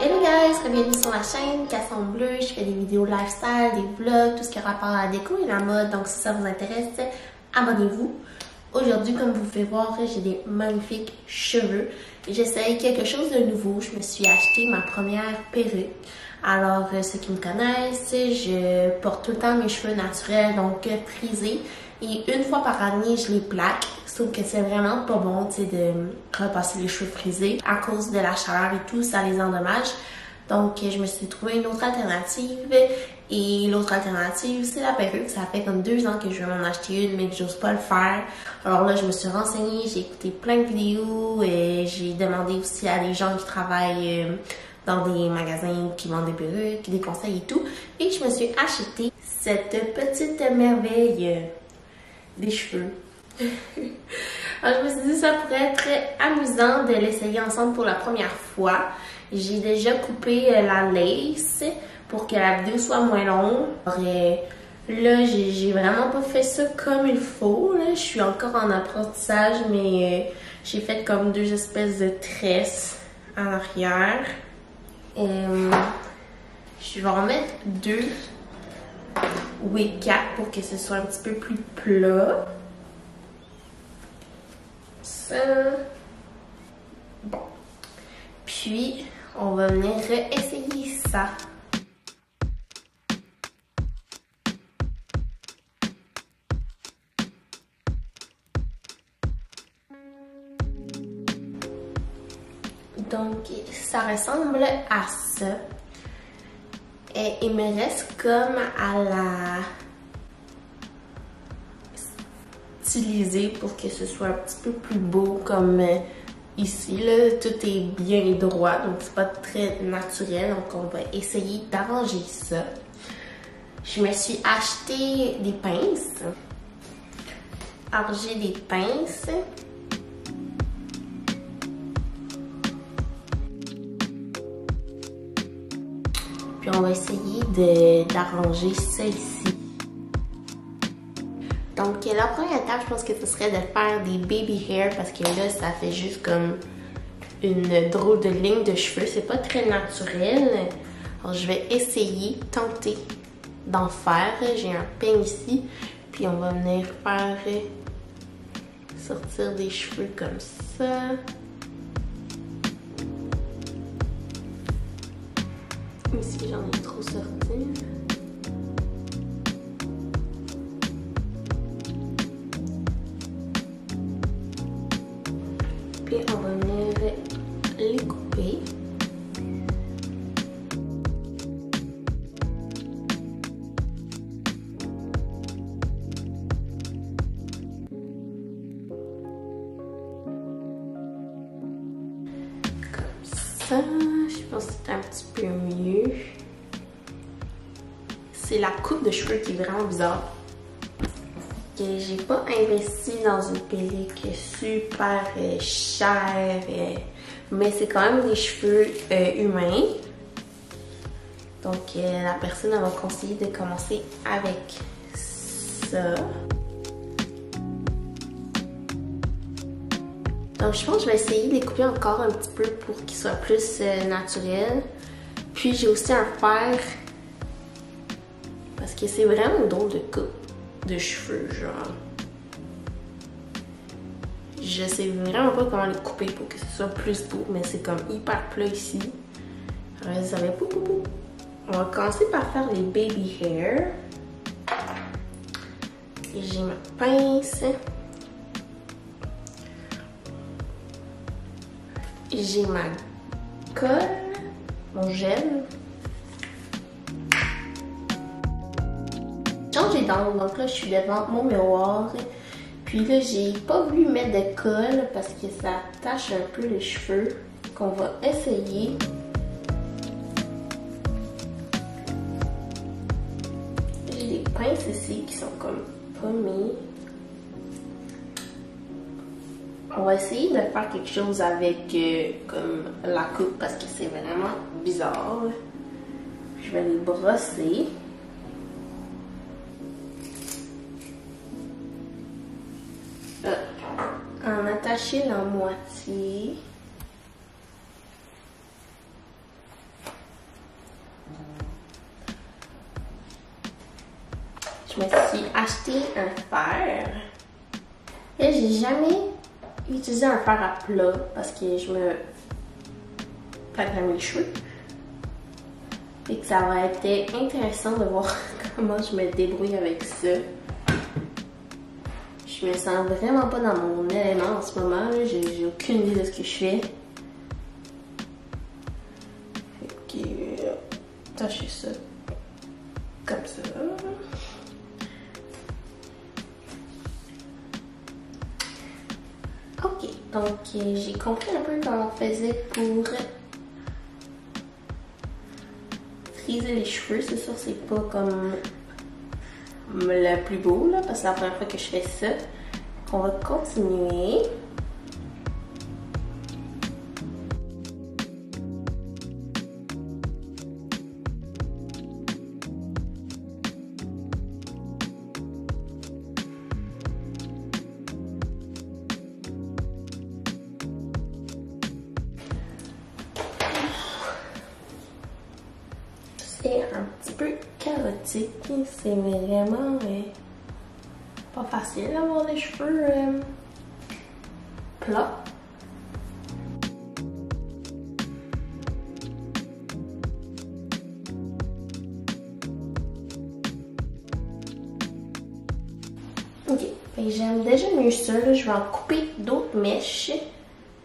Hello guys, bienvenue sur ma chaîne Casson Bleu. Je fais des vidéos lifestyle, des vlogs, tout ce qui a rapport à la déco et la mode. Donc si ça vous intéresse, abonnez-vous. Aujourd'hui, comme vous pouvez voir, j'ai des magnifiques cheveux. J'essaye quelque chose de nouveau. Je me suis acheté ma première perruque. Alors, ceux qui me connaissent, je porte tout le temps mes cheveux naturels, donc frisés. Et une fois par année, je les plaque. Sauf que c'est vraiment pas bon, tu sais, de repasser les cheveux frisés. À cause de la chaleur et tout, ça les endommage. Donc, je me suis trouvé une autre alternative. Et l'autre alternative, c'est la perruque. Ça fait comme 2 ans que je veux m'en acheter une, mais que j'ose pas le faire. Alors là, je me suis renseignée, j'ai écouté plein de vidéos. Et j'ai demandé aussi à des gens qui travaillent dans des magasins qui vendent des perruques, des conseils et tout. Et je me suis acheté cette petite merveille des cheveux. Alors, je me suis dit que ça pourrait être amusant de l'essayer ensemble pour la première fois. J'ai déjà coupé la lace pour que la vidéo soit moins longue. Là, j'ai vraiment pas fait ça comme il faut. Là. Je suis encore en apprentissage, mais j'ai fait comme 2 espèces de tresses en arrière. Je vais en mettre 2 wig cap pour que ce soit un petit peu plus plat. Ça. Bon. Puis, on va venir essayer ça. Donc, ça ressemble à ça. Et il me reste comme à la styliser pour que ce soit un petit peu plus beau comme ici. Là, tout est bien droit, donc c'est pas très naturel. Donc, on va essayer d'arranger ça. Je me suis acheté des pinces. Alors, j'ai des pinces. Puis on va essayer d'arranger ça ici. Donc la première étape, je pense que ce serait de faire des baby hair parce que là, ça fait juste comme une drôle de ligne de cheveux. C'est pas très naturel. Alors je vais essayer, tenter d'en faire. J'ai un peigne ici. Puis on va venir faire sortir des cheveux comme ça. Ici, j'en ai trop sorti. Puis on va venir les couper. Comme ça. Je pense que c'est un petit peu mieux. C'est la coupe de cheveux qui est vraiment bizarre. J'ai pas investi dans une perruque super chère, mais c'est quand même des cheveux humains. Donc la personne m'a conseillé de commencer avec ça. Donc je pense que je vais essayer de les couper encore un petit peu pour qu'ils soient plus naturels. Puis j'ai aussi un fer parce que c'est vraiment une drôle de coupe de cheveux, genre. Je sais vraiment pas comment les couper pour que ce soit plus beau, mais c'est comme hyper plat ici. Alors, ça va être pou. On va commencer par faire les baby hair. Et j'ai ma pince. J'ai ma colle, mon gel. J'ai d'angle, donc là je suis devant mon miroir. Puis là j'ai pas voulu mettre de colle parce que ça tache un peu les cheveux. Donc on va essayer. J'ai des pinces ici qui sont comme pommées. On va essayer de faire quelque chose avec comme la coupe parce que c'est vraiment bizarre. Je vais les brosser. En attacher la moitié. me suis acheté un fer. Et j'ai jamais utilisé un fer à plat parce que je me plaque les cheveux. Et que ça va être intéressant de voir comment je me débrouille avec ça. Je me sens vraiment pas dans mon élément en ce moment. J'ai aucune idée de ce que je fais. Fait que tâcher ça comme ça. Ok, donc j'ai compris un peu comment on faisait pour friser les cheveux. C'est sûr, c'est pas comme le plus beau là, parce que c'est la première fois que je fais ça. On va continuer. C'est un petit peu chaotique, c'est vraiment pas facile d'avoir des cheveux plats. Ok, j'aime déjà mieux ça, là. Je vais en couper d'autres mèches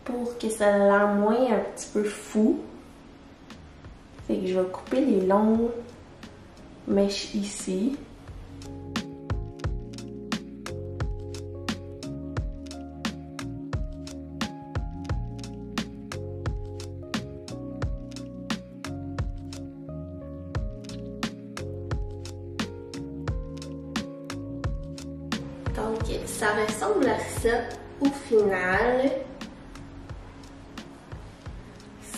pour que ça ait l'air moins un petit peu fou. Fait que je vais couper les longues mèches ici. Donc, ça ressemble à ça au final.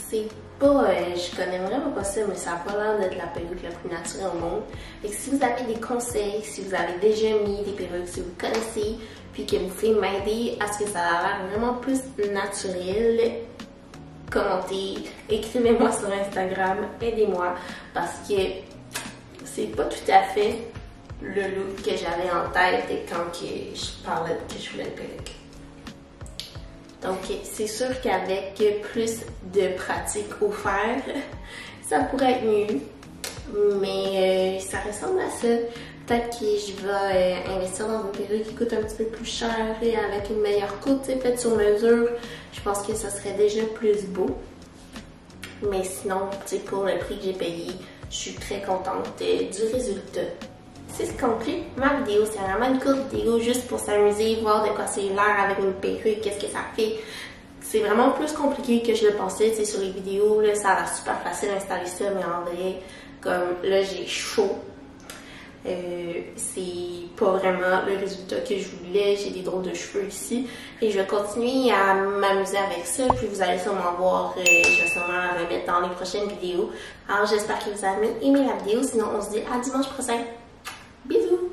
C'est pas, je connais vraiment pas ça, mais ça a pas l'air d'être la perruque la plus naturelle au monde. Et si vous avez des conseils, si vous avez déjà mis des perruques, si vous connaissez, puis que vous pouvez m'aider à ce que ça a l'air vraiment plus naturel, commentez, écrivez-moi sur Instagram, aidez-moi, parce que c'est pas tout à fait le look que j'avais en tête quand je parlais que je voulais une perruque. Donc, c'est sûr qu'avec plus de pratique au fer, ça pourrait être mieux. Mais ça ressemble à ça. Peut-être que je vais investir dans une perruque qui coûte un petit peu plus cher et avec une meilleure coupe, faite sur mesure. Je pense que ça serait déjà plus beau. Mais sinon, pour le prix que j'ai payé, je suis très contente du résultat. C'est ce qui conclut ma vidéo. C'est vraiment une courte vidéo juste pour s'amuser, voir de quoi c'est l'air avec une perruque, qu'est-ce que ça fait. C'est vraiment plus compliqué que je le pensais. Sur les vidéos, là, ça a l'air super facile d'installer ça, mais en vrai, comme là, j'ai chaud. C'est pas vraiment le résultat que je voulais. J'ai des drôles de cheveux ici. Et je vais continuer à m'amuser avec ça. Puis vous allez sûrement voir, je vais sûrement la remettre dans les prochaines vidéos. Alors j'espère que vous avez aimé la vidéo. Sinon, on se dit à dimanche prochain. Bisous!